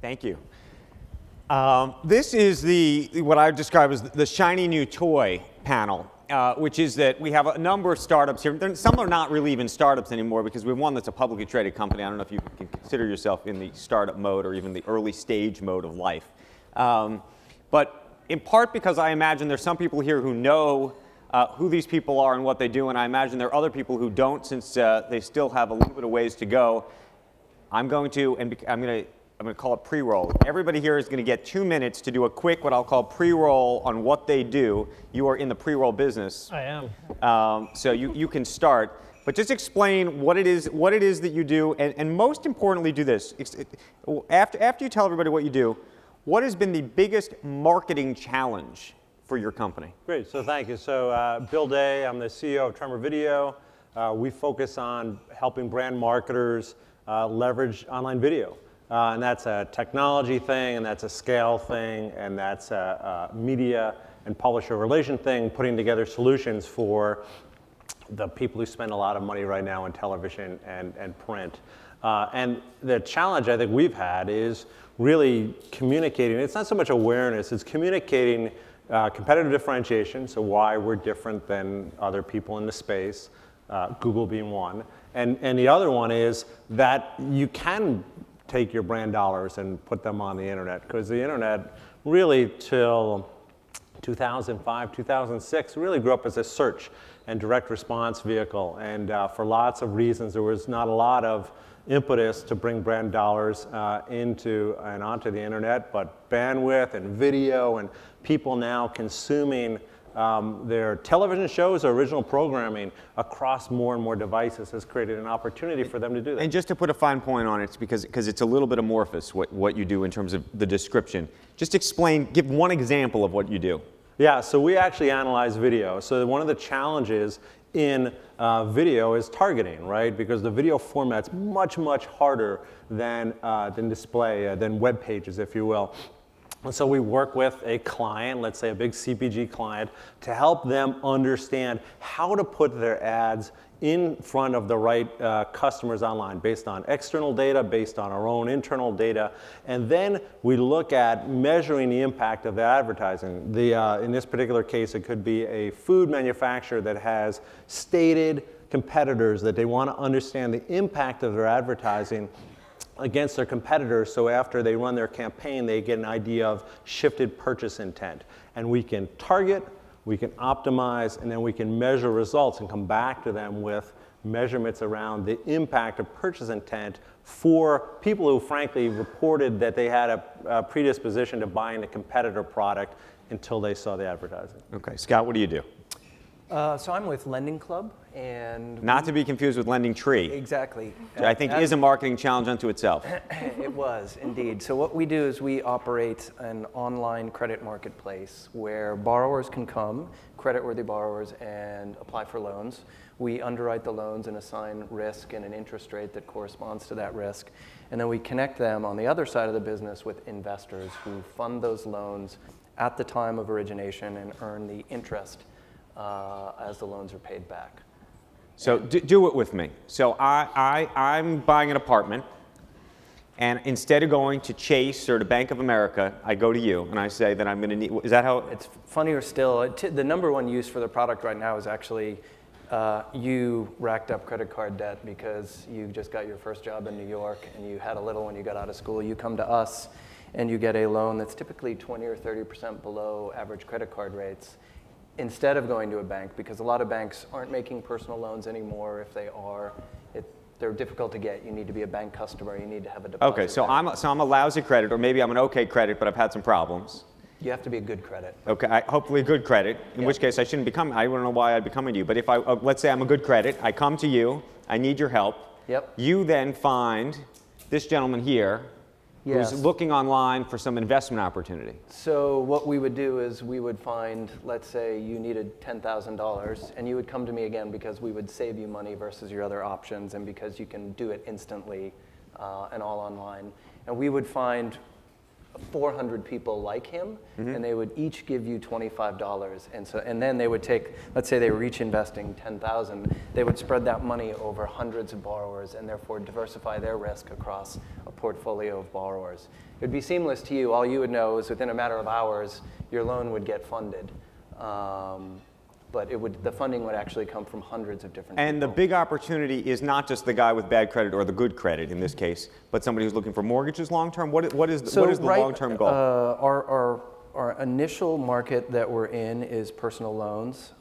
Thank you. This is what I would describe as the shiny new toy panel, which is that we have a number of startups here. Some are not really even startups anymore because we have one that's a publicly traded company. I don't know if you can consider yourself in the startup mode or even the early stage mode of life. But in part because I imagine there's some people here who know who these people are and what they do, and I imagine there are other people who don't, since they still have a little bit of ways to go. I'm going to call it pre-roll. Everybody here is going to get 2 minutes to do a quick, what I'll call pre-roll on what they do. You are in the pre-roll business. I am. So you can start. But just explain what it is that you do, and most importantly, do this. After you tell everybody what you do, what has been the biggest marketing challenge for your company? Great, so thank you. So Bill Day, I'm the CEO of Tremor Video. We focus on helping brand marketers leverage online video. And that's a technology thing, and that's a scale thing, and that's a media and publisher relation thing, putting together solutions for the people who spend a lot of money right now on television and print. And the challenge I think we've had is really communicating. It's not so much awareness, it's communicating competitive differentiation, so why we're different than other people in the space, Google being one. And the other one is that you can take your brand dollars and put them on the internet, because the internet really till 2005, 2006 really grew up as a search and direct response vehicle, and for lots of reasons there was not a lot of impetus to bring brand dollars into and onto the internet, but bandwidth and video and people now consuming their television shows or original programming across more and more devices has created an opportunity for them to do that. And just to put a fine point on it, because it's a little bit amorphous what you do in terms of the description. Just explain, give one example of what you do. Yeah, so we actually analyze video. So one of the challenges in video is targeting, right? Because the video format's much, much harder than display, than web pages, if you will. And so we work with a client, let's say a big CPG client, to help them understand how to put their ads in front of the right customers online based on external data, based on our own internal data. And then we look at measuring the impact of the advertising. In this particular case, it could be a food manufacturer that has stated competitors that they want to understand the impact of their advertising against their competitors, so after they run their campaign, they get an idea of shifted purchase intent. And we can target, we can optimize, and then we can measure results and come back to them with measurements around the impact of purchase intent for people who frankly reported that they had a predisposition to buying a competitor product until they saw the advertising. Okay, Scott, what do you do? So I'm with Lending Club, and not to be confused with Lending Tree. Exactly. I think is a marketing challenge unto itself. It was indeed. So what we do is we operate an online credit marketplace where borrowers can come, creditworthy borrowers, and apply for loans. We underwrite the loans and assign risk and an interest rate that corresponds to that risk, and then we connect them on the other side of the business with investors who fund those loans at the time of origination and earn the interest as the loans are paid back. So do it with me. So I'm buying an apartment, and instead of going to Chase or to Bank of America, I go to you and I say that I'm going to need, is that how? It's funnier still. The number one use for the product right now is actually you racked up credit card debt because you just got your first job in New York and you had a little when you got out of school. You come to us and you get a loan that's typically 20 or 30% below average credit card rates, instead of going to a bank, because a lot of banks aren't making personal loans anymore. If they are, they're difficult to get. You need to be a bank customer. You need to have a deposit. Okay, so I'm a lousy credit, or maybe I'm an okay credit, but I've had some problems. You have to be a good credit. Okay, hopefully a good credit, in which case I shouldn't become, I don't know why I'd be coming to you, but if let's say I'm a good credit, I come to you, I need your help. Yep. You then find this gentleman here, yes, who's looking online for some investment opportunity. So what we would do is we would find, let's say you needed $10,000, and you would come to me again because we would save you money versus your other options, and because you can do it instantly and all online. And we would find 400 people like him, and they would each give you $25. And then they would take, let's say they were each investing $10,000, they would spread that money over hundreds of borrowers and therefore diversify their risk across a portfolio of borrowers. It would be seamless to you. All you would know is within a matter of hours, your loan would get funded. But the funding would actually come from hundreds of different people. And the big opportunity is not just the guy with bad credit or the good credit in this case, but somebody who's looking for mortgages long term. What is the long-term goal? Our initial market that we're in is personal loans.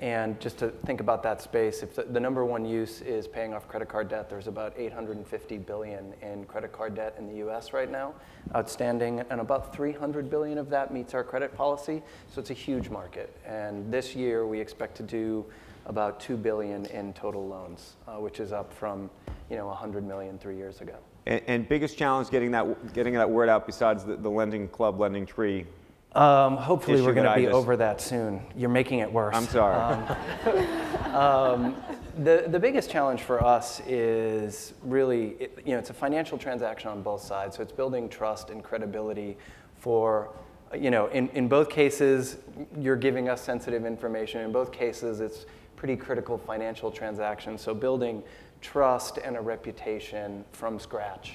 And just to think about that space, if the number one use is paying off credit card debt, there's about $850 billion in credit card debt in the US right now, outstanding, and about $300 billion of that meets our credit policy, so it's a huge market. And this year we expect to do about $2 billion in total loans, which is up from $100 million 3 years ago. And biggest challenge getting that word out besides the lending club, lending tree? Hopefully we're going to be over that soon. You're making it worse. I'm sorry. The biggest challenge for us is really, it's a financial transaction on both sides. So it's building trust and credibility for, in both cases, you're giving us sensitive information. In both cases, it's pretty critical financial transactions. So building trust and a reputation from scratch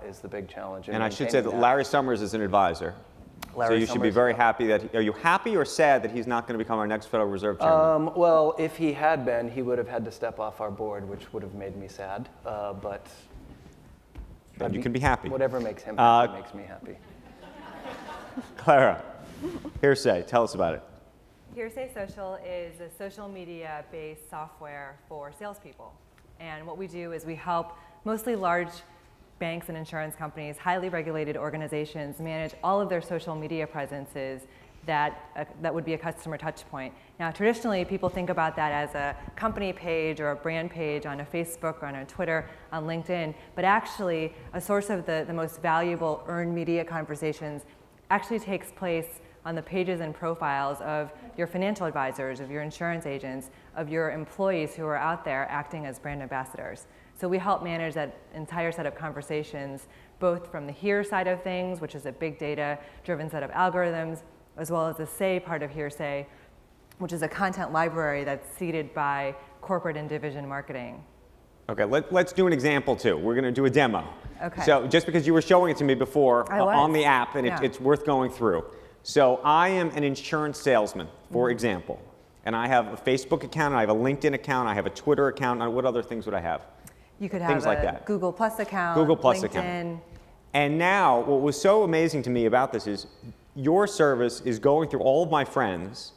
is the big challenge. And I should say that Larry Summers is an advisor. So you should be very happy that, are you happy or sad that he's not going to become our next Federal Reserve Chairman? Well, if he had been, he would have had to step off our board, which would have made me sad, but then you can be happy. Whatever makes him happy makes me happy. Clara, Hearsay, tell us about it. Hearsay Social is a social media-based software for salespeople. And what we do is we help mostly large banks and insurance companies, highly regulated organizations, manage all of their social media presences that would be a customer touch point. Now, traditionally, people think about that as a company page or a brand page on a Facebook or on a Twitter, on LinkedIn, but actually, a source of the most valuable earned media conversations actually takes place on the pages and profiles of your financial advisors, of your insurance agents, of your employees who are out there acting as brand ambassadors. So we help manage that entire set of conversations, both from the Hear side of things, which is a big data-driven set of algorithms, as well as the Say part of Hearsay, which is a content library that's seeded by corporate and division marketing. Okay, let's do an example too. We're going to do a demo. Okay. So just because you were showing it to me before on the app, and it's worth going through. So I am an insurance salesman, for example, and I have a Facebook account, I have a LinkedIn account, I have a Twitter account, and what other things would I have? You could have a Google Plus account, Google Plus LinkedIn. account. And now, what was so amazing to me about this is your service is going through all of my friends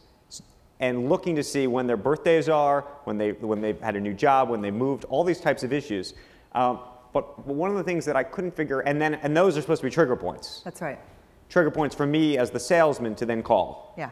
and looking to see when their birthdays are, when they've had a new job, when they moved, all these types of issues. But one of the things that I couldn't figure, and those are supposed to be trigger points. That's right. Trigger points for me as the salesman to then call. Yeah.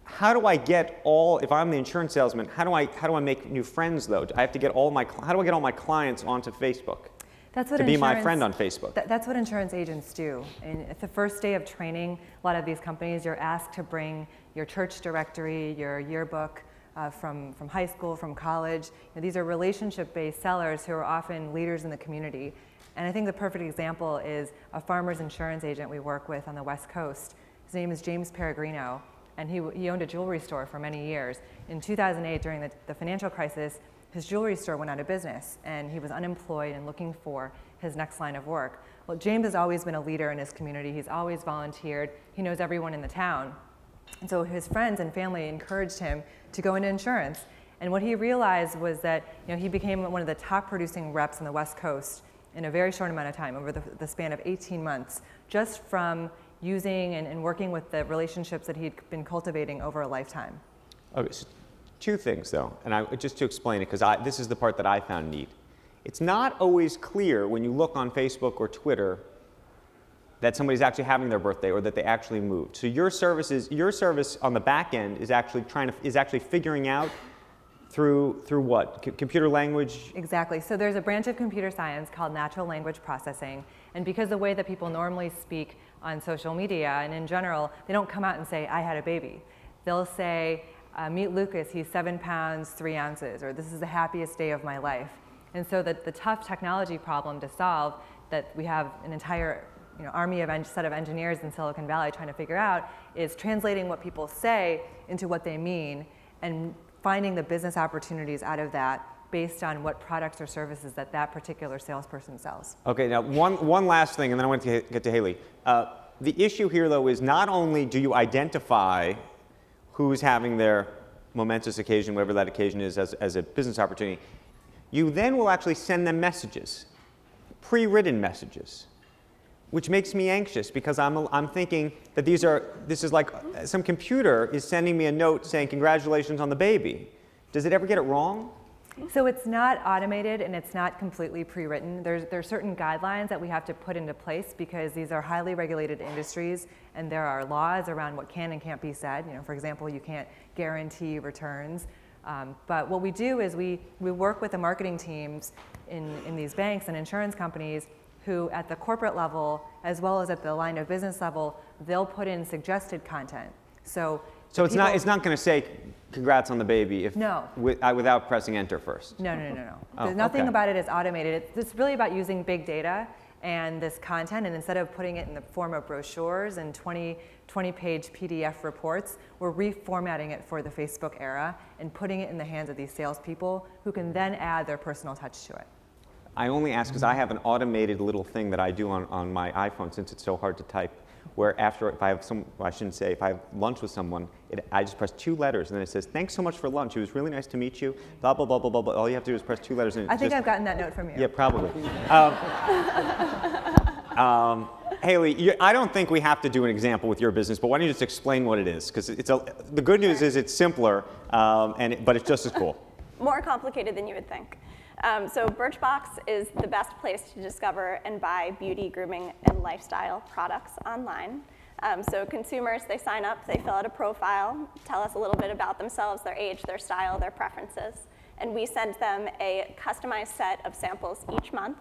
How do I get if I'm the insurance salesman, how do I make new friends though? I have to get how do I get all my clients onto Facebook? That's what to be my friend on Facebook. That's what insurance agents do. And at the first day of training, a lot of these companies, you're asked to bring your church directory, your yearbook from high school, from college. These are relationship-based sellers who are often leaders in the community. And I think the perfect example is a farmer's insurance agent we work with on the West Coast. His name is James Peregrino, and he owned a jewelry store for many years. In 2008, during the financial crisis, his jewelry store went out of business, and he was unemployed and looking for his next line of work. Well, James has always been a leader in his community. He's always volunteered. He knows everyone in the town. And so his friends and family encouraged him to go into insurance. And what he realized was that he became one of the top producing reps on the West Coast in a very short amount of time, over the span of 18 months, just from using and working with the relationships that he'd been cultivating over a lifetime. Okay, so two things though, and just to explain it, because this is the part that I found neat. It's not always clear when you look on Facebook or Twitter that somebody's actually having their birthday or that they actually moved. So your service on the back end is actually figuring out through what? Computer language? Exactly. So there's a branch of computer science called natural language processing. And because the way that people normally speak on social media and in general, they don't come out and say, I had a baby. They'll say, meet Lucas, he's 7 pounds, 3 ounces, or this is the happiest day of my life. And so the tough technology problem to solve that we have an entire army of set of engineers in Silicon Valley trying to figure out is translating what people say into what they mean and finding the business opportunities out of that based on what products or services that particular salesperson sells. Okay, now one last thing, and then I want to get to Hayley. The issue here, though, is not only do you identify who's having their momentous occasion, whatever that occasion is, as a business opportunity, you then will actually send them messages, pre-written messages, which makes me anxious because I'm thinking that this is like some computer is sending me a note saying congratulations on the baby. Does it ever get it wrong? So it's not automated and it's not completely pre-written. There's certain guidelines that we have to put into place because these are highly regulated industries and there are laws around what can and can't be said. For example, you can't guarantee returns. But what we do is we work with the marketing teams in these banks and insurance companies who at the corporate level, as well as at the line of business level, they'll put in suggested content. So it's not going to say congrats on the baby without pressing enter first. No. Oh, Nothing about it is automated. It's really about using big data and this content, and instead of putting it in the form of brochures and 20-page PDF reports, we're reformatting it for the Facebook era and putting it in the hands of these salespeople who can then add their personal touch to it. I only ask because I have an automated little thing that I do on my iPhone since it's so hard to type, where if I have lunch with someone, I just press 2 letters and then it says, thanks so much for lunch. It was really nice to meet you, blah, blah, blah, blah, blah, blah. All you have to do is press 2 letters. And I think I've gotten that note from you. Yeah, probably. Haley, I don't think we have to do an example with your business, but why don't you just explain what it is? Because the good news is it's simpler, but it's just as cool. More complicated than you would think. So Birchbox is the best place to discover and buy beauty, grooming, and lifestyle products online. So consumers, they sign up, they fill out a profile, tell us a little bit about themselves, their age, their style, their preferences, and we send them a customized set of samples each month.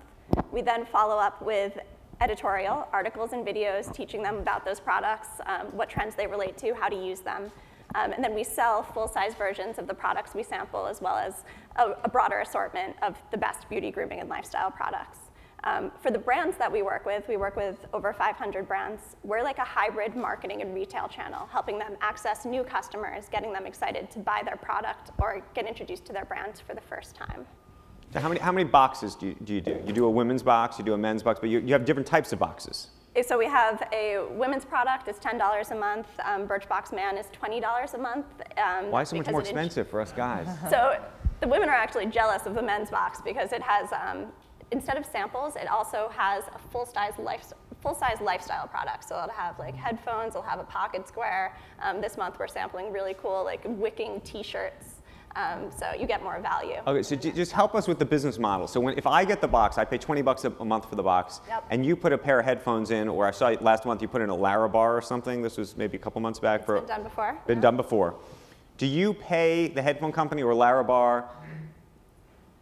We then follow up with editorial, articles and videos teaching them about those products, what trends they relate to, how to use them. And then we sell full-size versions of the products we sample, as well as a broader assortment of the best beauty, grooming, and lifestyle products. For the brands that we work with over 500 brands. We're like a hybrid marketing and retail channel, helping them access new customers, getting them excited to buy their product or get introduced to their brands for the first time. So how many boxes do you do? You do a women's box, you do a men's box, but you have different types of boxes. So we have a women's product, it's $10 a month. Birchbox Man is $20 a month. Why so much more expensive for us guys? So the women are actually jealous of the men's box because it has, instead of samples, it also has a full-size lifestyle product. So it'll have like headphones, it'll have a pocket square. This month we're sampling really cool like wicking t-shirts. So you get more value. Okay, so just help us with the business model. So if I get the box, I pay $20 a month for the box, yep. And you put a pair of headphones in, or I saw last month you put in a Clara bar or something. This was maybe a couple months back. It's been done before. Been done before. Do you pay the headphone company or Clara bar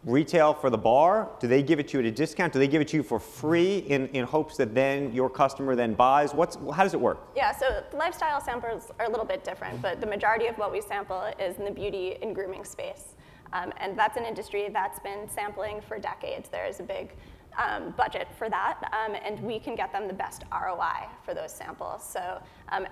retail for the bar? Do they give it to you at a discount? Do they give it to you for free in hopes that then your customer then buys? How does it work? Yeah, so lifestyle samples are a little bit different, but the majority of what we sample is in the beauty and grooming space. And that's an industry that's been sampling for decades. There is a big budget for that, and we can get them the best ROI for those samples. So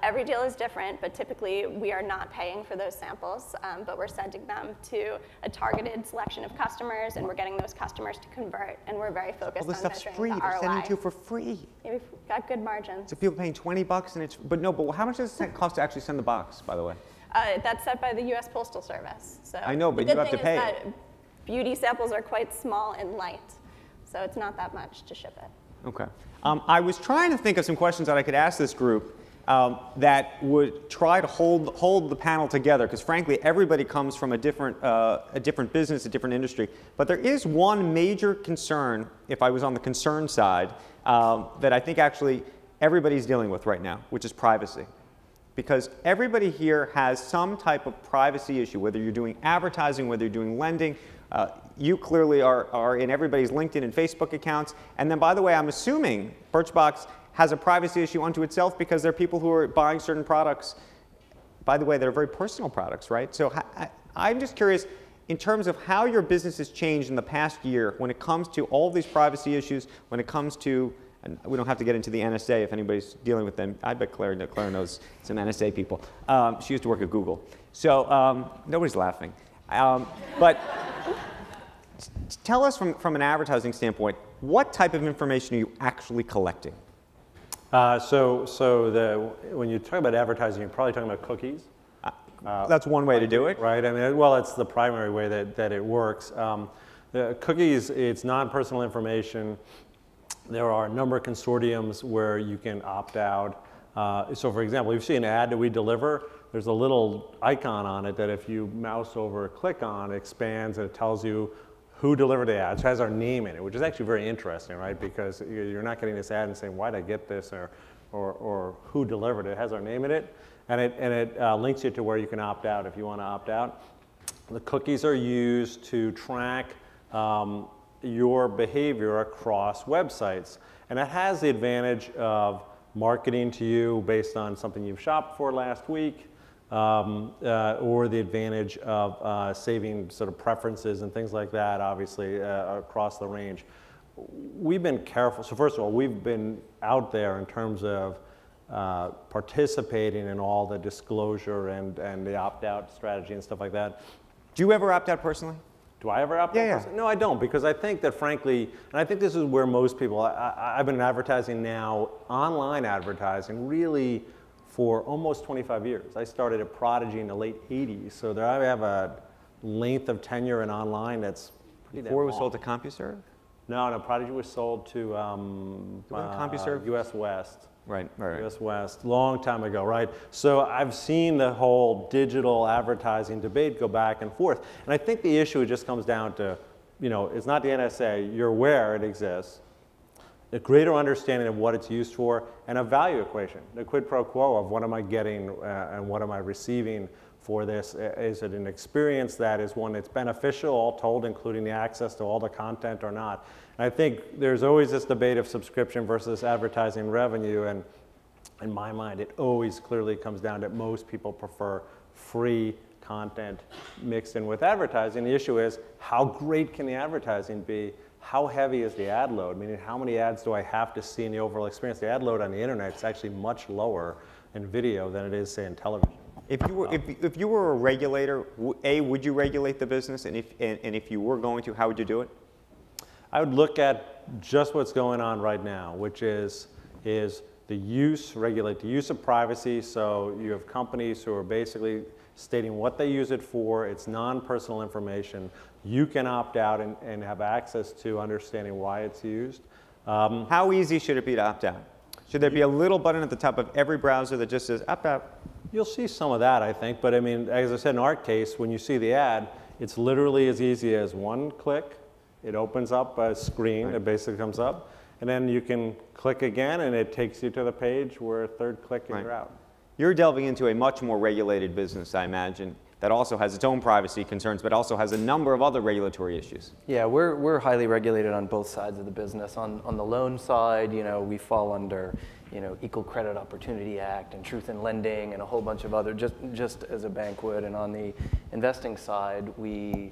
every deal is different, but typically we are not paying for those samples, but we're sending them to a targeted selection of customers, and we're getting those customers to convert, and we're very focused on measuring free. the ROI. They're sending to you for free. Yeah, we've got good margins. So people paying $20 and but how much does it cost to actually send the box, by the way? That's set by the U.S. Postal Service. So I know, but you have to pay. The good thing is that beauty samples are quite small and light. So it's not that much to ship it. Okay. I was trying to think of some questions that I could ask this group that would try to hold the panel together, because frankly, everybody comes from a different business, a different industry. But there is one major concern, if I was on the concern side, that I think actually everybody's dealing with right now, which is privacy. Because everybody here has some type of privacy issue, whether you're doing advertising, whether you're doing lending. You clearly are in everybody's LinkedIn and Facebook accounts. And then, by the way, I'm assuming Birchbox has a privacy issue unto itself because there are people who are buying certain products. By the way, they're very personal products, right? So I'm just curious, in terms of how your business has changed in the past year when it comes to all these privacy issues, when it comes to And we don't have to get into the NSA if anybody's dealing with them. I bet Clara knows some NSA people. She used to work at Google. So nobody's laughing. But tell us from an advertising standpoint, what type of information are you actually collecting? When you talk about advertising, you're probably talking about cookies. That's one way to do it. Right, I mean, well, it's the primary way that it works. The cookies, it's non-personal information. There are a number of consortiums where you can opt out. So for example, if you see an ad that we deliver, there's a little icon on it that if you mouse over or click on, it expands and it tells you who delivered the ad. It has our name in it, which is actually very interesting, right? Because you're not getting this ad and saying, why did I get this, or who delivered it. It has our name in it, and it links you to where you can opt out if you want to opt out. The cookies are used to track your behavior across websites. And it has the advantage of marketing to you based on something you've shopped for last week, or the advantage of saving sort of preferences and things like that, obviously, across the range. We've been careful. So first of all, we've been out there in terms of participating in all the disclosure and the opt-out strategy and stuff like that. Do you ever opt out personally? Do I ever opt out? Yeah. No, I don't, because I think that frankly, and I think this is where most people, I've been in advertising now, online advertising, really for almost 25 years. I started at Prodigy in the late 80s, so I have a length of tenure in online that's pretty damn long. Before it was sold to CompuServe? No, Prodigy was sold to CompuServe? US West. Right. US West, long time ago, right? So I've seen the whole digital advertising debate go back and forth. And I think the issue just comes down to, it's not the NSA, you're aware it exists, a greater understanding of what it's used for, and a value equation, the quid pro quo of what am I getting and what am I receiving for this. Is it an experience that is one that's beneficial, all told, including the access to all the content or not? And I think there's always this debate of subscription versus advertising revenue, and in my mind, it always clearly comes down to most people prefer free content mixed in with advertising. The issue is, how great can the advertising be? How heavy is the ad load? Meaning, how many ads do I have to see in the overall experience? The ad load on the internet is actually much lower in video than it is, say, in television. If you were a regulator, would you regulate the business? And if you were going to, how would you do it? I would look at just what's going on right now, which is regulate the use of privacy. So you have companies who are basically stating what they use it for. It's non-personal information. You can opt out and have access to understanding why it's used. How easy should it be to opt out? Should there be a little button at the top of every browser that just says opt out? You'll see some of that, I think. But I mean, as I said, in our case, when you see the ad, it's literally as easy as one click. It opens up a screen, right. It basically comes up, and then you can click again, and it takes you to the page where a third click and you're out. You're delving into a much more regulated business, I imagine, that also has its own privacy concerns, but also has a number of other regulatory issues. Yeah, we're highly regulated on both sides of the business. On the loan side, we fall under, Equal Credit Opportunity Act and Truth in Lending and a whole bunch of other, just as a bank would. And on the investing side, we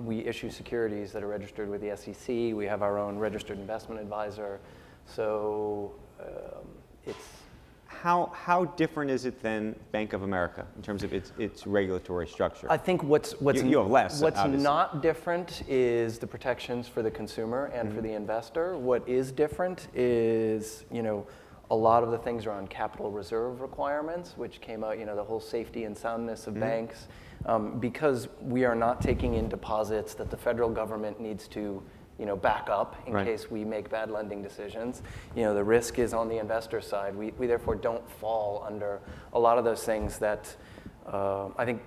issue securities that are registered with the SEC. We have our own registered investment advisor. So it's... How different is it than Bank of America in terms of its regulatory structure? I think what's you have less, what's obviously. not different is the protections for the consumer and for the investor. What is different is, a lot of the things are on capital reserve requirements, which came out, the whole safety and soundness of banks. Because we are not taking in deposits that the federal government needs to back up in case we make bad lending decisions. The risk is on the investor side. We therefore don't fall under a lot of those things that I think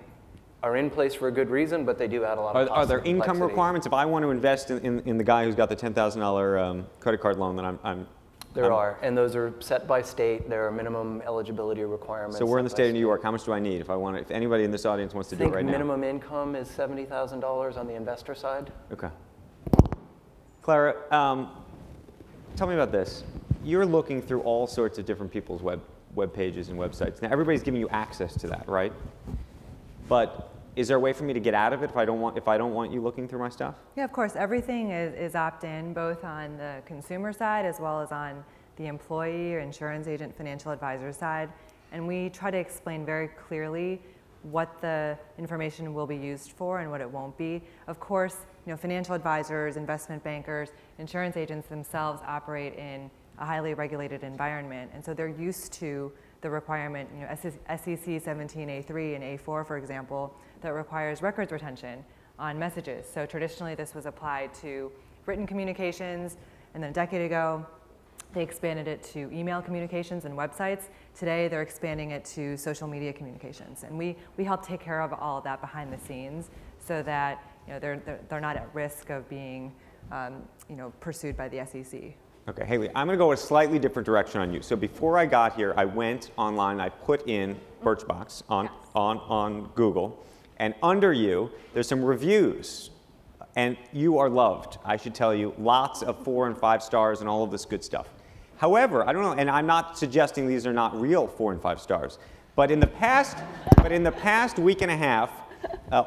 are in place for a good reason, but they do add a lot of cost. Are there income requirements? If I want to invest in the guy who's got the $10,000 credit card loan, then There are, and those are set by state. There are minimum eligibility requirements. So we're in the state of New York. How much do I need if anybody in this audience wants to do it right now? Minimum income is $70,000 on the investor side. Okay. Clara, tell me about this. You're looking through all sorts of different people's web pages and websites. Now, everybody's giving you access to that, right? But Is there a way for me to get out of it if I don't want you looking through my stuff? Yeah, of course. Everything is opt-in, both on the consumer side as well as on the employee or insurance agent, financial advisor side. And we try to explain very clearly what the information will be used for and what it won't be. Of course, financial advisors, investment bankers, insurance agents themselves operate in a highly regulated environment, and so they're used to the requirement, SEC 17A3 and A4, for example, that requires records retention on messages. So traditionally, this was applied to written communications, and then a decade ago, they expanded it to email communications and websites. Today, they're expanding it to social media communications, and we help take care of all of that behind the scenes, so that they're not at risk of being pursued by the SEC. Okay, Hayley, I'm going to go a slightly different direction on you. So before I got here, I went online, I put in Birchbox on Google, and under you, there's some reviews, and you are loved. I should tell you, lots of 4 and 5 stars and all of this good stuff. However, I don't know, and I'm not suggesting these are not real 4 and 5 stars, but in the past week and a half,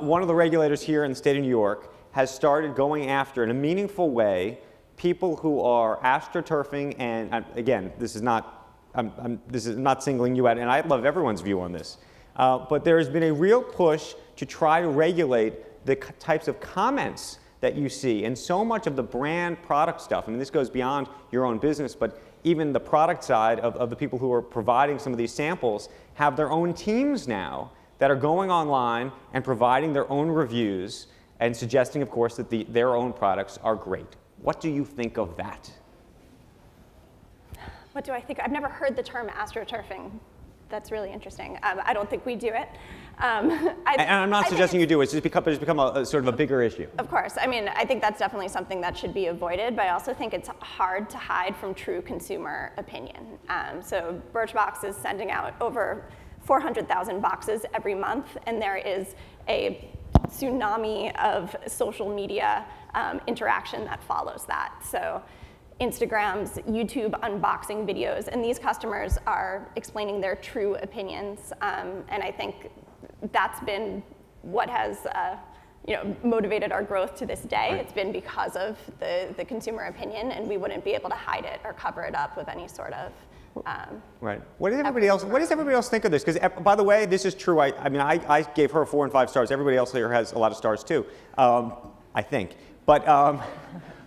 one of the regulators here in the state of New York has started going after, in a meaningful way, people who are astroturfing, and again, this is not singling you out, and I love everyone's view on this, but there has been a real push to try to regulate the types of comments that you see, and so much of the brand product stuff, I mean, this goes beyond your own business, but even the product side of the people who are providing some of these samples have their own teams now that are going online and providing their own reviews and suggesting, of course, that their own products are great. What do you think of that? What do I think? I've never heard the term astroturfing. That's really interesting. I don't think we do it. And I'm not suggesting you do. It's just become a sort of a bigger issue. Of course. I mean, I think that's definitely something that should be avoided, but I also think it's hard to hide from true consumer opinion. So Birchbox is sending out over 400,000 boxes every month, and there is a tsunami of social media interaction that follows that. So Instagrams, YouTube unboxing videos, and these customers are explaining their true opinions, and I think that's been what has motivated our growth to this day. Right. It's been because of the consumer opinion, and we wouldn't be able to hide it or cover it up with any sort of right. What does everybody else think of this? Because, by the way, this is true. I gave her 4 and 5 stars. Everybody else here has a lot of stars too, I think. But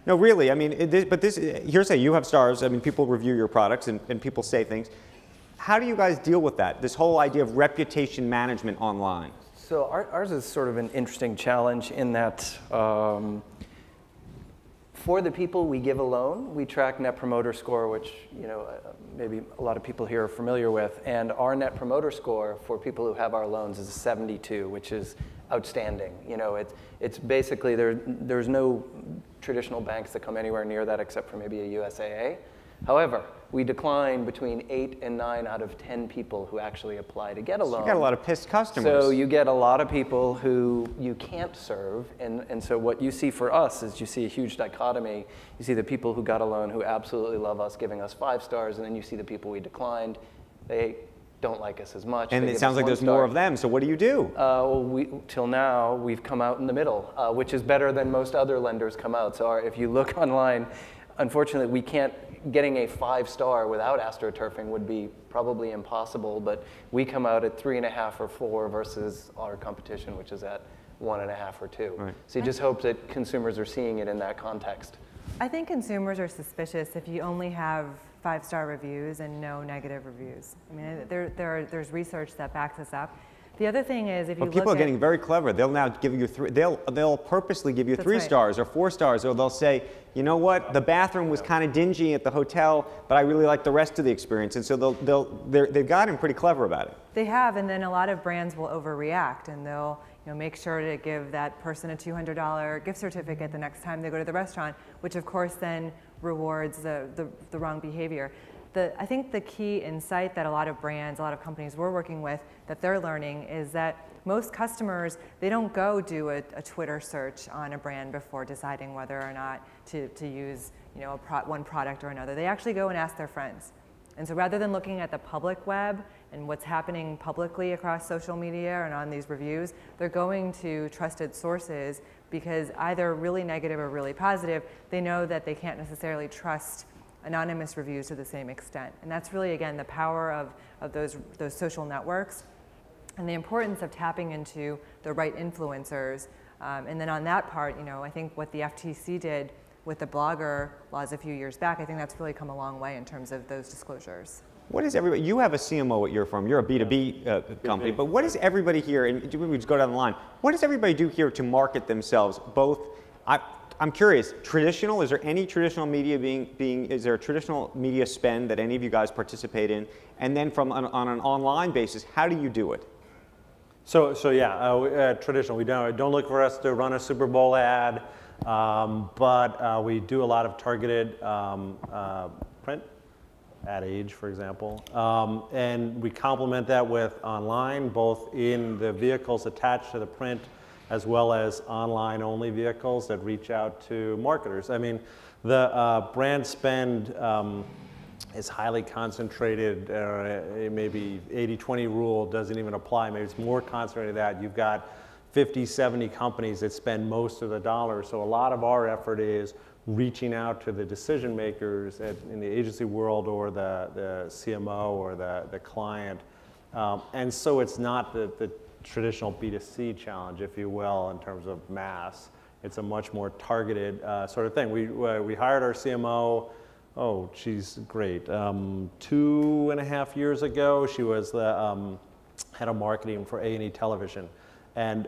no, really. I mean, Hearsay, you have stars. I mean, people review your products and people say things. How do you guys deal with that? This whole idea of reputation management online. So ours is sort of an interesting challenge in that. For the people we give a loan, we track Net Promoter Score, which maybe a lot of people here are familiar with. And our Net Promoter Score for people who have our loans is a 72, which is outstanding. It's basically there's no traditional banks that come anywhere near that except for maybe a USAA. However, we decline between 8 and 9 out of 10 people who actually apply to get a loan. You got a lot of pissed customers. So you get a lot of people who you can't serve, and so what you see for us is you see a huge dichotomy. You see the people who got a loan who absolutely love us, giving us 5 stars, and then you see the people we declined. They don't like us as much. And it sounds like there's more of them, so what do you do? Till now, we've come out in the middle, which is better than most other lenders come out. So if you look online, unfortunately, we can't. Getting a 5-star without astroturfing would be probably impossible, but we come out at 3.5 or 4 versus our competition, which is at 1.5 or 2. Right. So you just hope that consumers are seeing it in that context. I think consumers are suspicious if you only have 5-star reviews and no negative reviews. I mean, there's research that backs us up. The other thing is, if you look people are getting very clever. They'll now give you 3. They'll purposely give you 3 stars or 4 stars, or they'll say, you know what, the bathroom was kind of dingy at the hotel, but I really like the rest of the experience. And so they've gotten pretty clever about it. They have, and then a lot of brands will overreact, and they'll make sure to give that person a $200 gift certificate the next time they go to the restaurant, which of course then rewards the wrong behavior. I think the key insight that a lot of brands, a lot of companies we're working with, that they're learning is that most customers, they don't go do a Twitter search on a brand before deciding whether or not to use one product or another. They actually go and ask their friends. And so rather than looking at the public web, and what's happening publicly across social media and on these reviews, they're going to trusted sources because either really negative or really positive, they know that they can't necessarily trust anonymous reviews to the same extent. And that's really, again, the power of those social networks and the importance of tapping into the right influencers. And then on that part, I think what the FTC did with the blogger laws a few years back, I think that's really come a long way in terms of those disclosures. What is everybody, you have a CMO at your firm, you're a B2B company, but what does everybody here, and we just go down the line, what does everybody do here to market themselves? Both, I'm curious, traditional, is there any traditional media is there a traditional media spend that any of you guys participate in? And then on an online basis, how do you do it? So yeah, traditional, we don't look for us to run a Super Bowl ad, but we do a lot of targeted print, Ad Age, for example, and we complement that with online, both in the vehicles attached to the print, as well as online-only vehicles that reach out to marketers. I mean, the brand spend is highly concentrated. Maybe 80-20 rule doesn't even apply. Maybe it's more concentrated than that. You've got 50, 70 companies that spend most of the dollars. So a lot of our effort is reaching out to the decision makers in the agency world or the CMO or the client. And so it's not the traditional B2C challenge, if you will, in terms of mass. It's a much more targeted sort of thing. We hired our CMO, she's great. 2.5 years ago, she was the head of marketing for A&E Television. And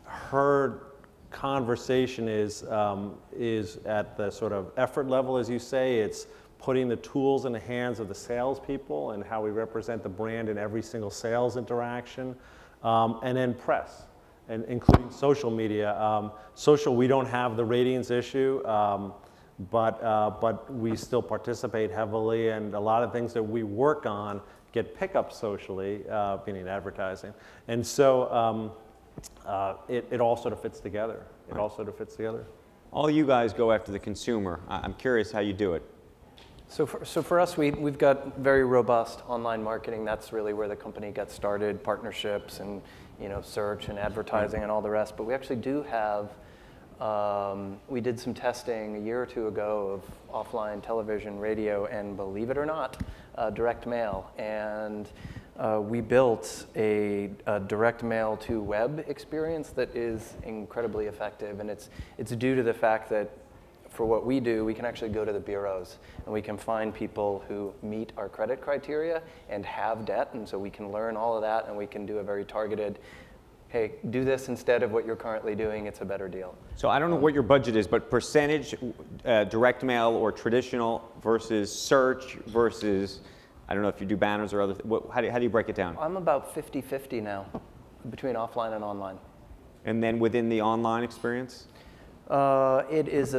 her conversation is at the sort of effort level, as you say. It's putting the tools in the hands of the salespeople and how we represent the brand in every single sales interaction. And then press, and including social media. Social, we don't have the ratings issue, but we still participate heavily, and a lot of things that we work on get pickup socially, meaning advertising. And so it all sort of fits together. It all sort of fits together. All you guys go after the consumer. I'm curious how you do it. So for us, we've got very robust online marketing. That's really where the company got started, partnerships and search and advertising and all the rest. But we actually do have, we did some testing a year or two ago of offline television, radio, and believe it or not, direct mail. And we built a direct mail to web experience that is incredibly effective. And it's due to the fact that for what we do, we can actually go to the bureaus and we can find people who meet our credit criteria and have debt, and so we can learn all of that and we can do a very targeted, hey, do this instead of what you're currently doing, it's a better deal. So I don't know what your budget is, but percentage direct mail or traditional versus search versus, I don't know if you do banners or other, how do you break it down? I'm about 50-50 now between offline and online. And then within the online experience? It is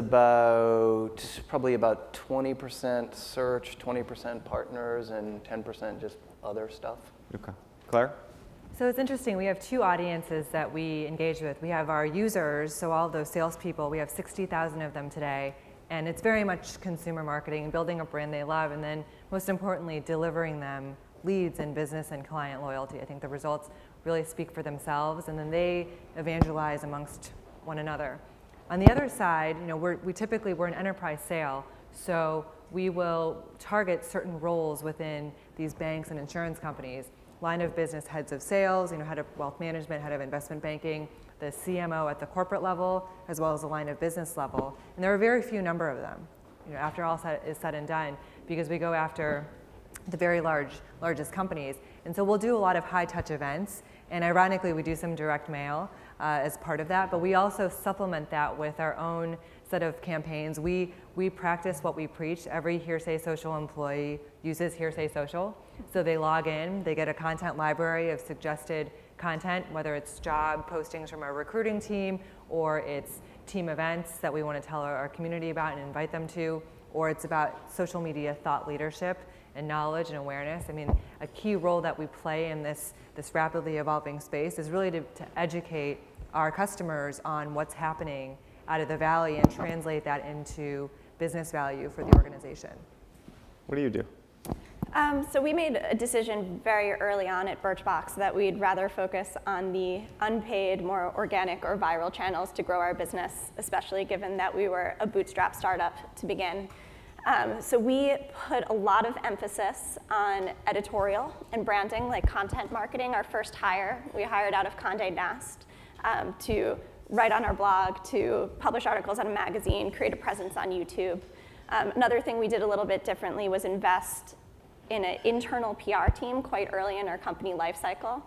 probably about 20% search, 20% partners, and 10% just other stuff. Okay. Clara? So it's interesting, we have two audiences that we engage with. We have our users, so all those salespeople, we have 60,000 of them today, and it's very much consumer marketing, building a brand they love, and then most importantly, delivering them leads and business and client loyalty. I think the results really speak for themselves, and then they evangelize amongst one another. On the other side, we're an enterprise sale, so we will target certain roles within these banks and insurance companies. Line of business heads of sales, head of wealth management, head of investment banking, the CMO at the corporate level, as well as the line of business level. And there are very few number of them, after all is said and done, because we go after the very largest companies. And so we'll do a lot of high touch events, and ironically we do some direct mail as part of that, but we also supplement that with our own set of campaigns. We practice what we preach. Every Hearsay Social employee uses Hearsay Social. So they log in, they get a content library of suggested content, whether it's job postings from our recruiting team, or it's team events that we want to tell our community about and invite them to, or it's about social media thought leadership and knowledge and awareness. I mean, a key role that we play in this rapidly evolving space is really to educate our customers on what's happening out of the Valley and translate that into business value for the organization. What do you do? So we made a decision very early on at Birchbox that we'd rather focus on the unpaid, more organic or viral channels to grow our business, especially given that we were a bootstrap startup to begin. So we put a lot of emphasis on editorial and branding, like content marketing. Our first hire, we hired out of Condé Nast to write on our blog, to publish articles on a magazine, create a presence on YouTube. Another thing we did a little bit differently was invest in an internal PR team quite early in our company life cycle,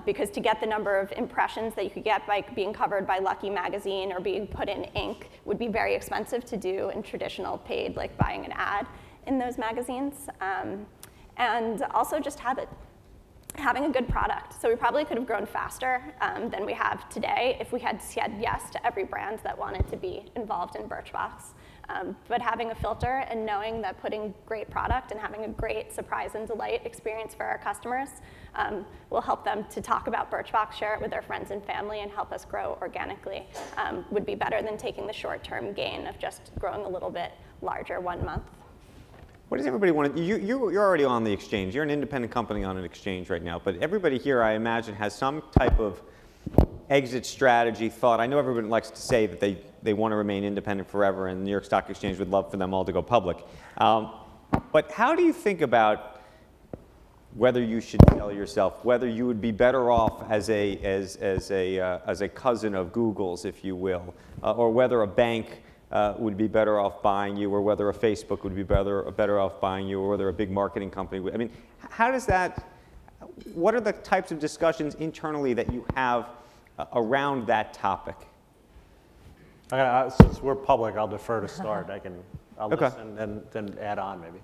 because to get the number of impressions that you could get by being covered by Lucky magazine or being put in ink would be very expensive to do in traditional paid, like buying an ad in those magazines. And also just having a good product. So we probably could have grown faster than we have today if we had said yes to every brand that wanted to be involved in Birchbox. But having a filter and knowing that putting great product and having a great surprise and delight experience for our customers will help them to talk about Birchbox, share it with their friends and family, and help us grow organically would be better than taking the short-term gain of just growing a little bit larger 1 month. What does everybody want to, you're already on the exchange. You're an independent company on an exchange right now, but everybody here, I imagine, has some type of exit strategy thought. I know everyone likes to say that they want to remain independent forever, and the New York Stock Exchange would love for them all to go public. But how do you think about whether you should sell yourself, whether you would be better off as a cousin of Google's, if you will, or whether a bank would be better off buying you, or whether a Facebook would be better off buying you, or whether a big marketing company would? I mean, how does that, what are the types of discussions internally that you have around that topic? Since we're public, I'll defer to start. I'll Okay. listen and then add on maybe.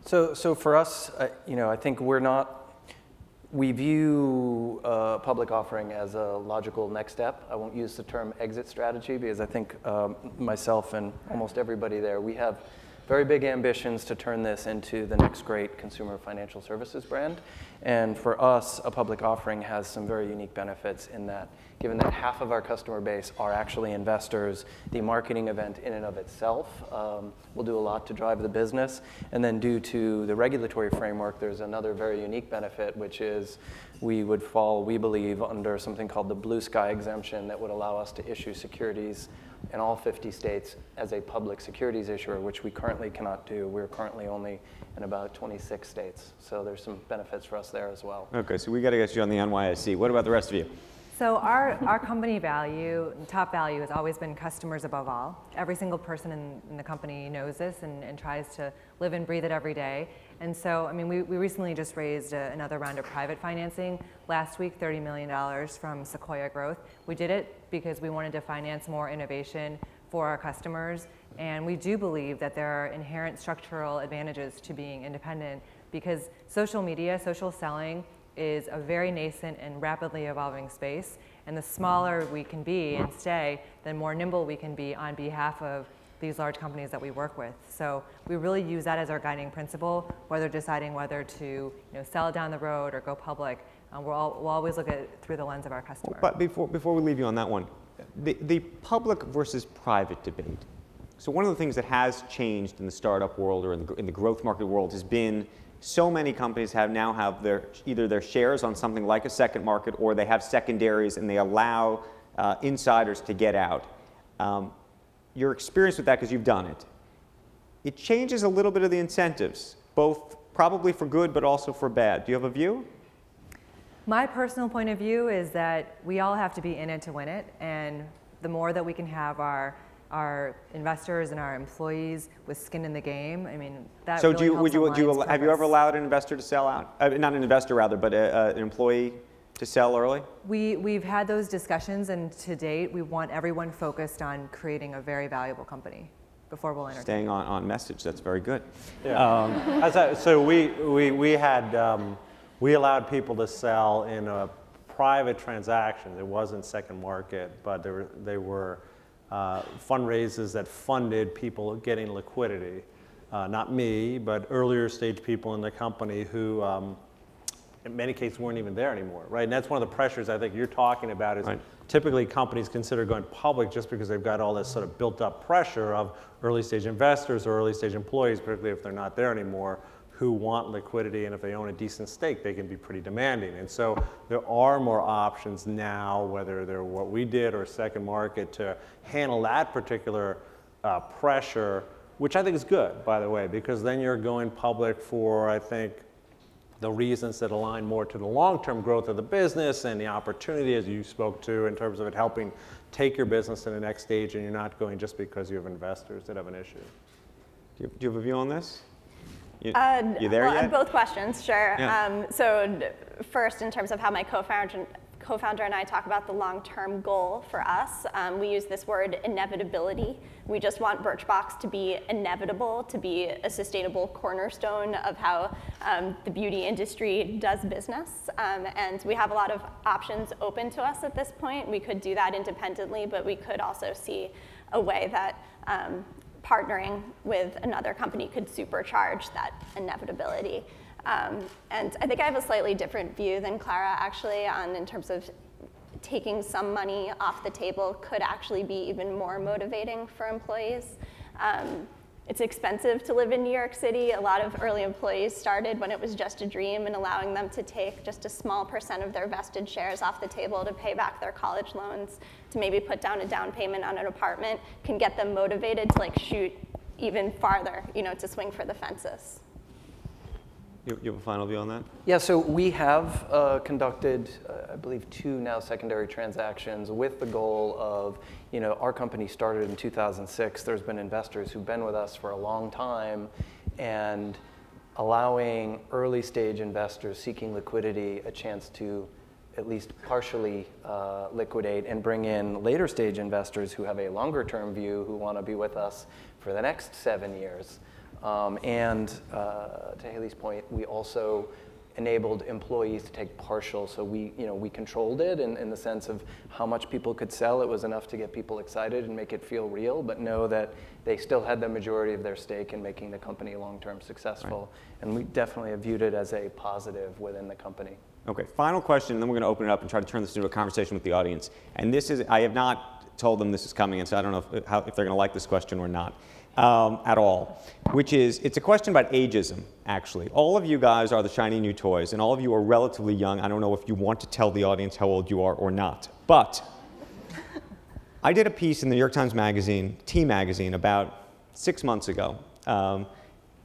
So for us, I think we view a public offering as a logical next step. I won't use the term exit strategy because I think myself and almost everybody there, we have very big ambitions to turn this into the next great consumer financial services brand. And for us, a public offering has some very unique benefits in that, given that half of our customer base are actually investors, the marketing event in and of itself will do a lot to drive the business. And then due to the regulatory framework, there's another very unique benefit, which is we would fall, we believe, under something called the blue sky exemption that would allow us to issue securities in all 50 states as a public securities issuer, which we currently cannot do. We're currently only in about 26 states. So there's some benefits for us there as well. Okay, so we got to get you on the NYSE. What about the rest of you? So our company value, top value, has always been customers above all. Every single person in the company knows this and tries to live and breathe it every day. And so, I mean, we recently just raised another round of private financing. Last week, $30 million from Sequoia Growth. We did it because we wanted to finance more innovation for our customers. And we do believe that there are inherent structural advantages to being independent because social media, social selling, is a very nascent and rapidly evolving space. And the smaller we can be and stay, the more nimble we can be on behalf of these large companies that we work with. So we really use that as our guiding principle, whether deciding whether to sell it down the road or go public. We'll always look at it through the lens of our customer. But before we leave you on that one, the public versus private debate. So one of the things that has changed in the startup world or in the growth market world has been so many companies now have either their shares on something like a second market, or they have secondaries and they allow insiders to get out. Your experience with that, because you've done it, it changes a little bit of the incentives, both probably for good but also for bad. Do you have a view? My personal point of view is that we all have to be in it to win it, and the more that we can have our investors and our employees with skin in the game, I mean, that so really helps have you ever allowed an investor to sell out? Not an investor, rather, but an employee to sell early? We've had those discussions, and to date, we want everyone focused on creating a very valuable company before we'll entertain. Staying on message, that's very good. Yeah. So we allowed people to sell in a private transaction. It wasn't second market, but they were fundraisers that funded people getting liquidity. Not me, but earlier stage people in the company who in many cases weren't even there anymore, right? And that's one of the pressures I think you're talking about is typically companies consider going public just because they've got all this sort of built up pressure of early stage investors or early stage employees, particularly if they're not there anymore, who want liquidity, and if they own a decent stake, they can be pretty demanding. And so there are more options now, whether they're what we did or second market, to handle that particular pressure, which I think is good, by the way, because then you're going public for, I think, the reasons that align more to the long-term growth of the business and the opportunity, as you spoke to, in terms of it helping take your business to the next stage, and you're not going just because you have investors that have an issue. Do you have a view on this? You there yet? Both questions, sure. Yeah. So first, in terms of how my co-founder and I talk about the long-term goal for us, we use this word inevitability. We just want Birchbox to be inevitable, to be a sustainable cornerstone of how the beauty industry does business. And we have a lot of options open to us at this point. We could do that independently, but we could also see a way that partnering with another company could supercharge that inevitability. And I think I have a slightly different view than Clara, actually, in terms of taking some money off the table could actually be even more motivating for employees. It's expensive to live in New York City. A lot of early employees started when it was just a dream, and allowing them to take just a small % of their vested shares off the table to pay back their college loans, to maybe put down a down payment on an apartment, can get them motivated to shoot even farther, to swing for the fences. You have a final view on that? Yeah, so we have conducted, I believe, 2 now secondary transactions with the goal of, our company started in 2006. There's been investors who've been with us for a long time, and allowing early stage investors seeking liquidity a chance to at least partially liquidate and bring in later stage investors who have a longer term view, who want to be with us for the next 7 years. And to Hayley's point, we also enabled employees to take partial, so we controlled it in the sense of how much people could sell. It was enough to get people excited and make it feel real, but know that they still had the majority of their stake in making the company long-term successful. Right. And we definitely have viewed it as a positive within the company. Okay, final question, and then we're going to open it up and try to turn this into a conversation with the audience. And this is, I have not told them this is coming, and so I don't know if they're going to like this question or not. At all, which is, it's a question about ageism, actually. All of you guys are the shiny new toys, and all of you are relatively young. I don't know if you want to tell the audience how old you are or not, but I did a piece in the New York Times Magazine, T Magazine, about 6 months ago,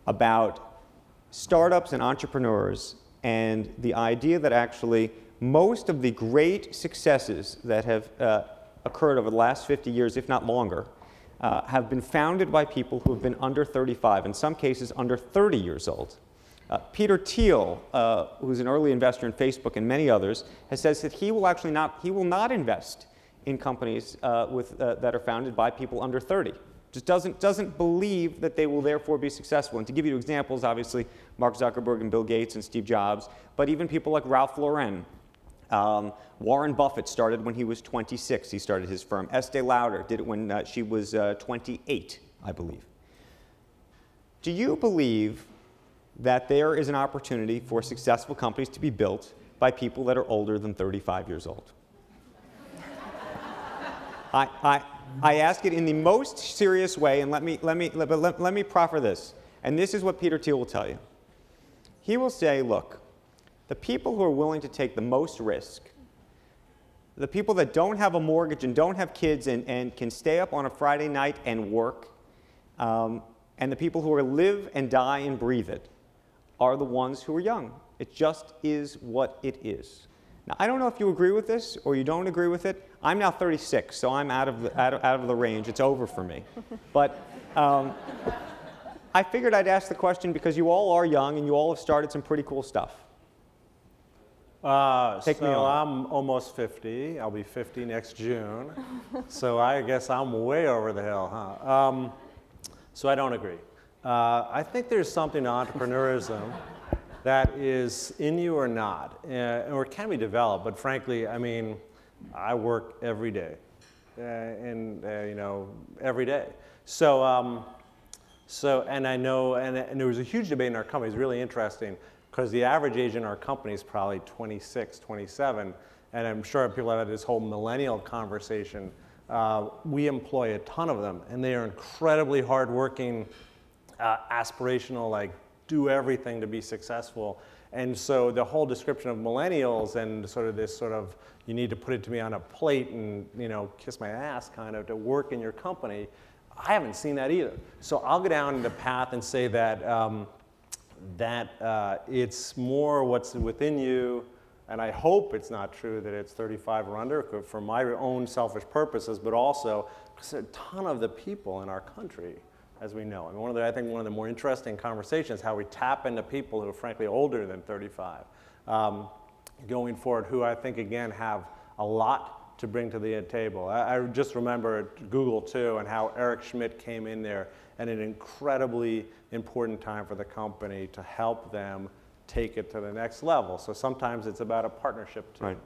about startups and entrepreneurs, and the idea that actually most of the great successes that have occurred over the last 50 years, if not longer, have been founded by people who have been under 35, in some cases under 30 years old. Peter Thiel, who's an early investor in Facebook and many others, has said that he will not invest in companies that are founded by people under 30. Just doesn't believe that they will therefore be successful. And to give you examples, obviously, Mark Zuckerberg and Bill Gates and Steve Jobs, but even people like Ralph Lauren. Warren Buffett started when he was 26. He started his firm. Estee Lauder did it when she was 28, I believe. Do you believe that there is an opportunity for successful companies to be built by people that are older than 35 years old? I ask it in the most serious way, and let me proffer this. And this is what Peter Thiel will tell you. He will say, look, the people who are willing to take the most risk, the people that don't have a mortgage and don't have kids and can stay up on a Friday night and work, and the people who are live and die and breathe it, are the ones who are young. It just is what it is. Now, I don't know if you agree with this or you don't agree with it. I'm now 36, so I'm out of the range. It's over for me. But I figured I'd ask the question because you all are young and you all have started some pretty cool stuff. So I'm almost 50. I'll be 50 next June. So I guess I'm way over the hill, huh? So I don't agree. I think there's something to entrepreneurism that is in you or not, or can be developed. But frankly, I mean, I work every day, every day. So and I know, and there was a huge debate in our company. It's really interesting. Because the average age in our company is probably 26, 27, and I'm sure people have had this whole millennial conversation. We employ a ton of them, and they are incredibly hardworking, aspirational, do everything to be successful. And so the whole description of millennials and sort of this sort of, you need to put it to me on a plate and, you know, kiss my ass kind of to work in your company, I haven't seen that either. So I'll go down the path and say that it's more what's within you, and I hope it's not true that it's 35 or under for my own selfish purposes, but also because a ton of the people in our country, as we know. I mean, I think one of the more interesting conversations is how we tap into people who are frankly older than 35 going forward, who I think, again, have a lot to bring to the table. I just remember at Google, too, and how Eric Schmidt came in there at an incredibly important time for the company to help them take it to the next level. So sometimes it's about a partnership, too. Right.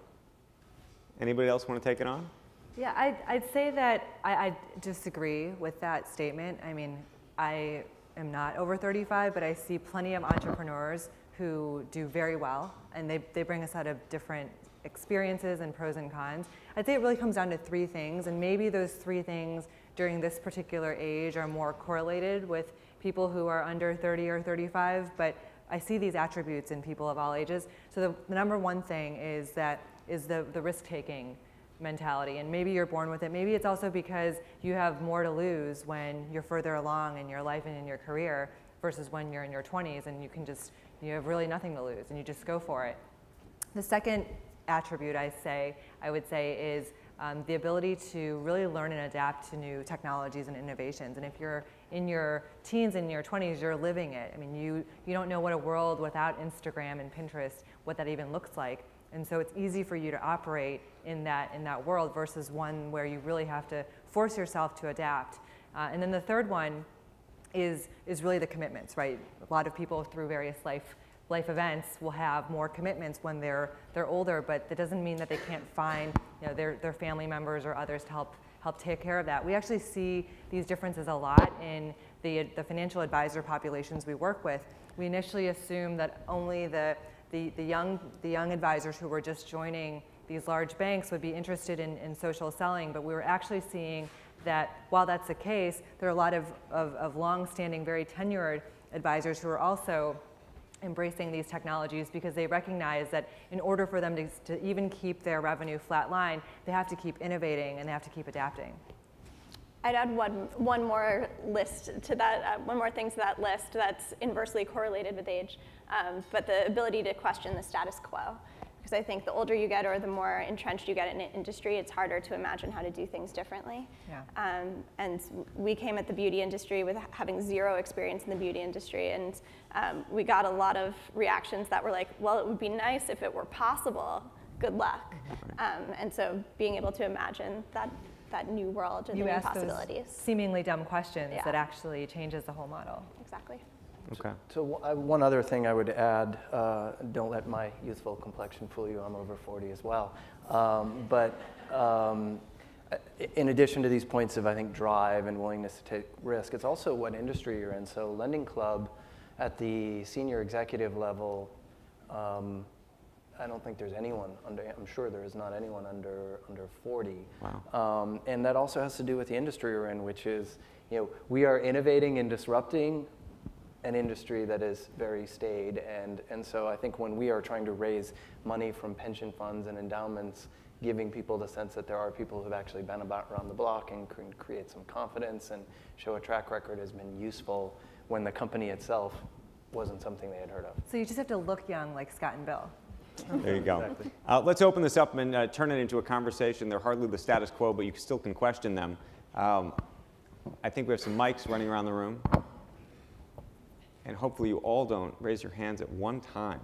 Anybody else want to take it on? Yeah, I'd say that I disagree with that statement. I mean, I am not over 35, but I see plenty of entrepreneurs who do very well, and they bring a set of different experiences and pros and cons. I'd say it really comes down to three things, and maybe those three things during this particular age are more correlated with people who are under 30 or 35, but I see these attributes in people of all ages. So the number one thing is the risk-taking mentality, and maybe you're born with it. Maybe it's also because you have more to lose when you're further along in your life and in your career versus when you're in your 20s and you have really nothing to lose and you just go for it. The second attribute I would say is the ability to really learn and adapt to new technologies and innovations. And if you're in your teens and your 20s, you're living it. I mean, you don't know what a world without Instagram and Pinterest, what that even looks like. And so it's easy for you to operate in that world versus one where you really have to force yourself to adapt. And then the third one is really the commitments, right? A lot of people through various life events will have more commitments when they're older, but that doesn't mean that they can't find, you know, their family members or others to help take care of that. We actually see these differences a lot in the financial advisor populations we work with. We initially assumed that only the young advisors who were just joining these large banks would be interested in social selling, but we were actually seeing that while that's the case, there are a lot of long-standing, very tenured advisors who are also embracing these technologies because they recognize that in order for them to even keep their revenue flatline, they have to keep innovating and they have to keep adapting. I'd add one more list to that, one more thing to that list that's inversely correlated with age, but the ability to question the status quo. Because I think the older you get or the more entrenched you get in an industry, it's harder to imagine how to do things differently. Yeah. And we came at the beauty industry with having zero experience in the beauty industry, and we got a lot of reactions that were like, well, it would be nice if it were possible, good luck. And so being able to imagine that new world and the new possibilities. Those seemingly dumb questions that actually changes the whole model. Exactly. Okay. So one other thing I would add, don't let my youthful complexion fool you, I'm over 40 as well. But in addition to these points of, I think, drive and willingness to take risk, it's also what industry you're in. So Lending Club at the senior executive level, I don't think there's anyone under, I'm sure there is not anyone under 40. Wow. And that also has to do with the industry we're in, which is, you know, we are innovating and disrupting an industry that is very staid, and so I think when we are trying to raise money from pension funds and endowments, giving people the sense that there are people who have actually been around the block and can create some confidence and show a track record has been useful when the company itself wasn't something they had heard of. So you just have to look young like Scott and Bill. There you go. Exactly. Let's open this up and turn it into a conversation. They're hardly the status quo, but you still can question them. I think we have some mics running around the room. And hopefully you all don't raise your hands at one time.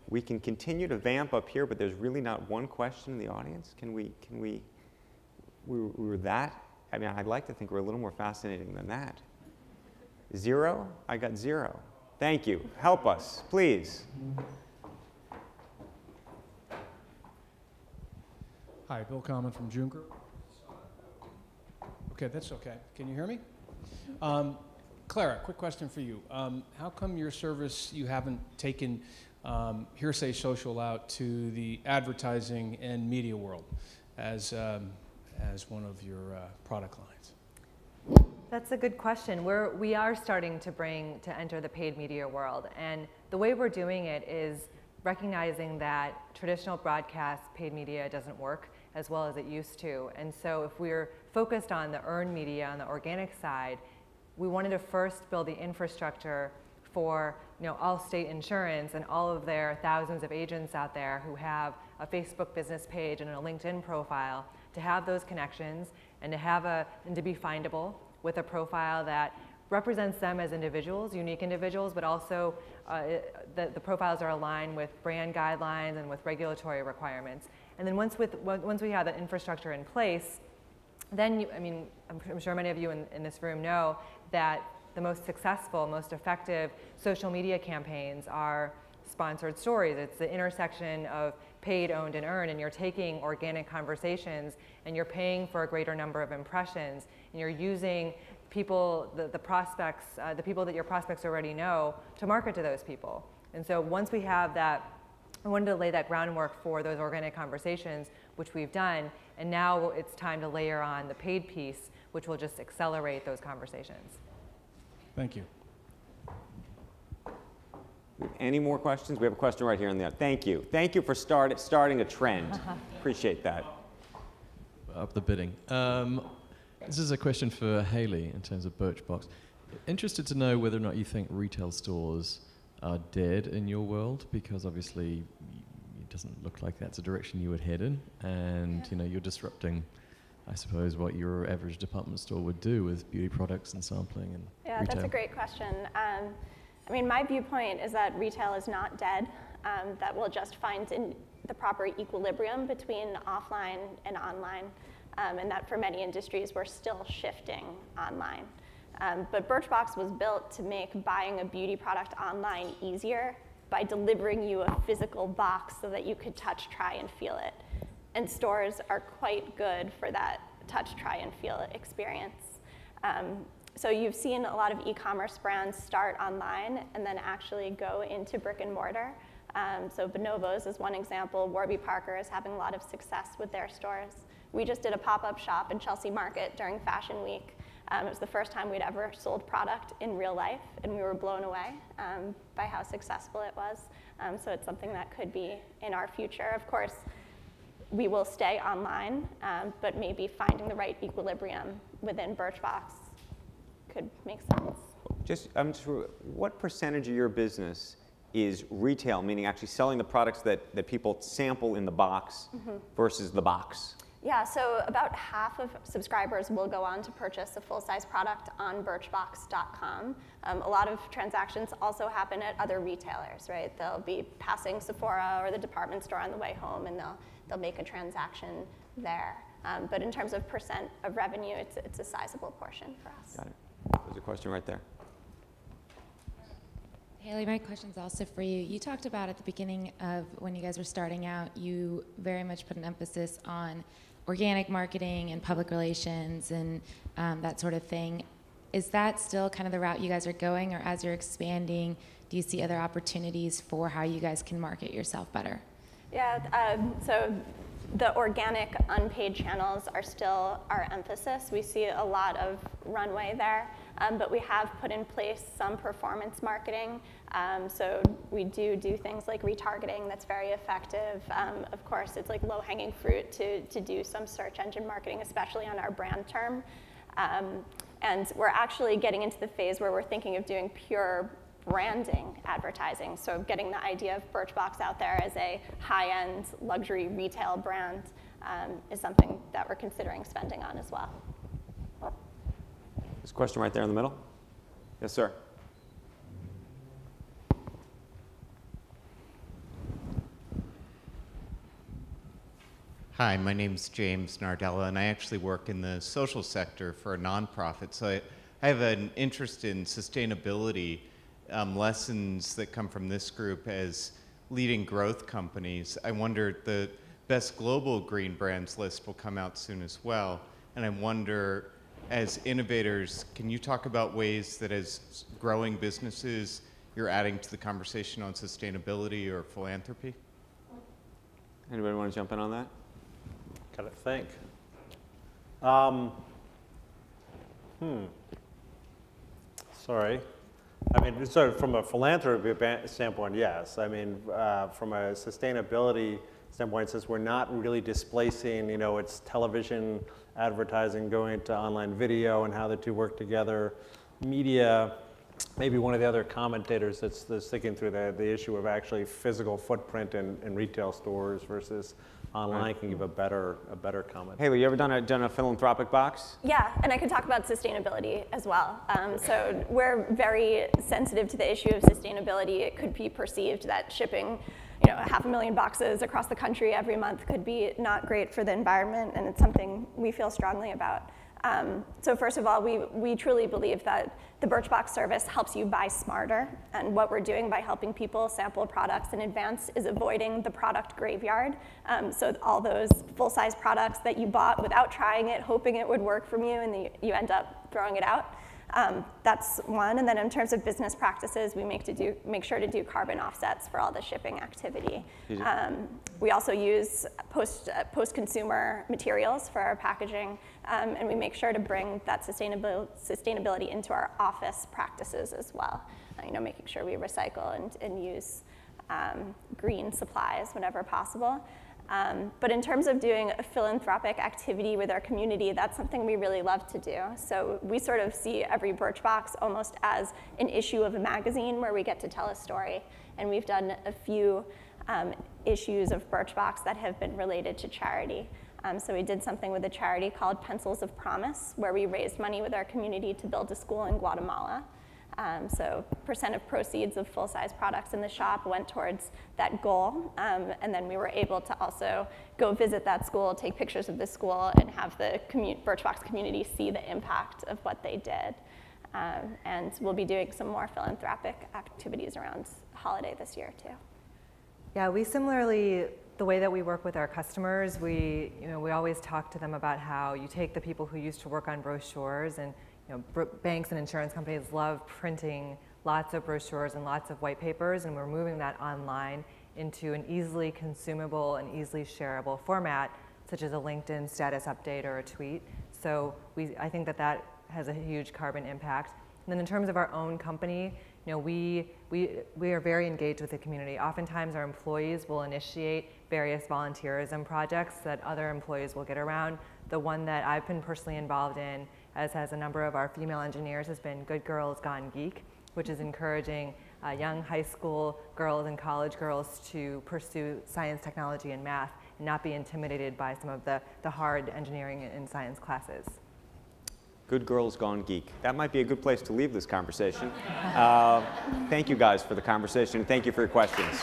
We can continue to vamp up here, but there's really not one question in the audience. We're that? I mean, I'd like to think we're a little more fascinating than that. 0? I got 0. Thank you. Help us, please. Hi, Bill Common from June Group. Okay, that's okay. Can you hear me? Clara, quick question for you. How come your service, you haven't taken Hearsay Social out to the advertising and media world as one of your product lines? That's a good question. We are starting to enter the paid media world, and the way we're doing it is recognizing that traditional broadcast paid media doesn't work as well as it used to. And so if we're focused on the earned media on the organic side, we wanted to first build the infrastructure for Allstate Insurance and all of their thousands of agents out there who have a Facebook business page and a LinkedIn profile, to have those connections and to be findable with a profile that represents them as individuals, unique individuals, but also the profiles are aligned with brand guidelines and with regulatory requirements. And then once we have that infrastructure in place, then I'm sure many of you in this room know that the most successful, most effective social media campaigns are sponsored stories. It's the intersection of paid, owned, and earned, and you're taking organic conversations and you're paying for a greater number of impressions, and you're using people, the prospects, the people that your prospects already know, to market to those people. And so once we have that, I wanted to lay that groundwork for those organic conversations, which we've done, and now it's time to layer on the paid piece, which will just accelerate those conversations. Thank you. Any more questions? We have a question right here in the Thank you. Thank you for starting a trend. Appreciate that. Up the bidding. This is a question for Hayley in terms of Birchbox. Interested to know whether or not you think retail stores are dead in your world, because obviously it doesn't look like that's a direction you would head in, and you're disrupting, I suppose, what your average department store would do with beauty products and sampling and Yeah, retail. that's a great question. My viewpoint is that retail is not dead, that we'll just find in the proper equilibrium between offline and online, and that for many industries we're still shifting online. But Birchbox was built to make buying a beauty product online easier by delivering you a physical box so that you could touch, try, and feel it. And stores are quite good for that touch, try, and feel experience. So you've seen a lot of e-commerce brands start online and then actually go into brick and mortar. So Bonobos is one example. Warby Parker is having a lot of success with their stores. We just did a pop-up shop in Chelsea Market during Fashion Week. It was the first time we'd ever sold product in real life, and we were blown away by how successful it was. So it's something that could be in our future. Of course, we will stay online, but maybe finding the right equilibrium within Birchbox could make sense. What percentage of your business is retail, meaning actually selling the products that people sample in the box versus the box? Yeah, so about half of subscribers will go on to purchase a full-size product on Birchbox.com. A lot of transactions also happen at other retailers, right? They'll be passing Sephora or the department store on the way home, and they'll make a transaction there. But in terms of percent of revenue, it's a sizable portion for us. Got it. There's a question right there. Hayley, my question's also for you. You talked about at the beginning of when you guys were starting out, you very much put an emphasis on organic marketing and public relations and that sort of thing. Is that still kind of the route you guys are going, or as you're expanding, do you see other opportunities for how you guys can market yourself better? Yeah, so the organic unpaid channels are still our emphasis. We see a lot of runway there, but we have put in place some performance marketing. So we do things like retargeting that's very effective. Of course, it's like low-hanging fruit to do some search engine marketing, especially on our brand term. And we're actually getting into the phase where we're thinking of doing pure branding advertising. So getting the idea of Birchbox out there as a high-end luxury retail brand is something that we're considering spending on as well. There's a question right there in the middle. Yes, sir. Hi, my name's James Nardella, and I actually work in the social sector for a nonprofit. So I have an interest in sustainability, lessons that come from this group as leading growth companies. I wonder, the best global green brands list will come out soon as well. And I wonder, as innovators, can you talk about ways that as growing businesses, you're adding to the conversation on sustainability or philanthropy? Anybody want to jump in on that? Got to think. Sorry. I mean, so from a philanthropy standpoint, yes. I mean, from a sustainability standpoint, since we're not really displacing, you know, it's television advertising going to online video and how the two work together. Media, maybe one of the other commentators that's thinking through the issue of actually physical footprint in retail stores versus online can give a better comment. Hayley, you ever done a philanthropic box? Yeah, and I could talk about sustainability as well. So we're very sensitive to the issue of sustainability. It could be perceived that shipping, you know, 500,000 boxes across the country every month could be not great for the environment, and it's something we feel strongly about. So first of all, we truly believe that the Birchbox service helps you buy smarter, and what we're doing by helping people sample products in advance is avoiding the product graveyard. So all those full-size products that you bought without trying it, hoping it would work from you, and you end up throwing it out. That's one, and then in terms of business practices, we make sure to do carbon offsets for all the shipping activity. We also use post-consumer materials for our packaging, and we make sure to bring that sustainability into our office practices as well. You know, making sure we recycle and use green supplies whenever possible. But in terms of doing a philanthropic activity with our community, that's something we really love to do. So we sort of see every Birchbox almost as an issue of a magazine where we get to tell a story. And we've done a few issues of Birchbox that have been related to charity. So we did something with a charity called Pencils of Promise, where we raised money with our community to build a school in Guatemala. So % of proceeds of full-size products in the shop went towards that goal. And then we were able to also go visit that school, take pictures of the school, and have the Birchbox community see the impact of what they did. And we'll be doing some more philanthropic activities around holiday this year, too. Yeah, we similarly, the way that we work with our customers, we always talk to them about how you take the people who used to work on brochures, and banks and insurance companies love printing lots of brochures and lots of white papers, and we're moving that online into an easily consumable and easily shareable format, such as a LinkedIn status update or a tweet. So I think that has a huge carbon impact. And then in terms of our own company, we are very engaged with the community. Oftentimes our employees will initiate various volunteerism projects that other employees will get around. The one that I've been personally involved in, as has a number of our female engineers, has been Good Girls Gone Geek, which is encouraging young high school girls and college girls to pursue science, technology, and math, and not be intimidated by some of the hard engineering and science classes. Good Girls Gone Geek. That might be a good place to leave this conversation. Thank you guys for the conversation, and thank you for your questions.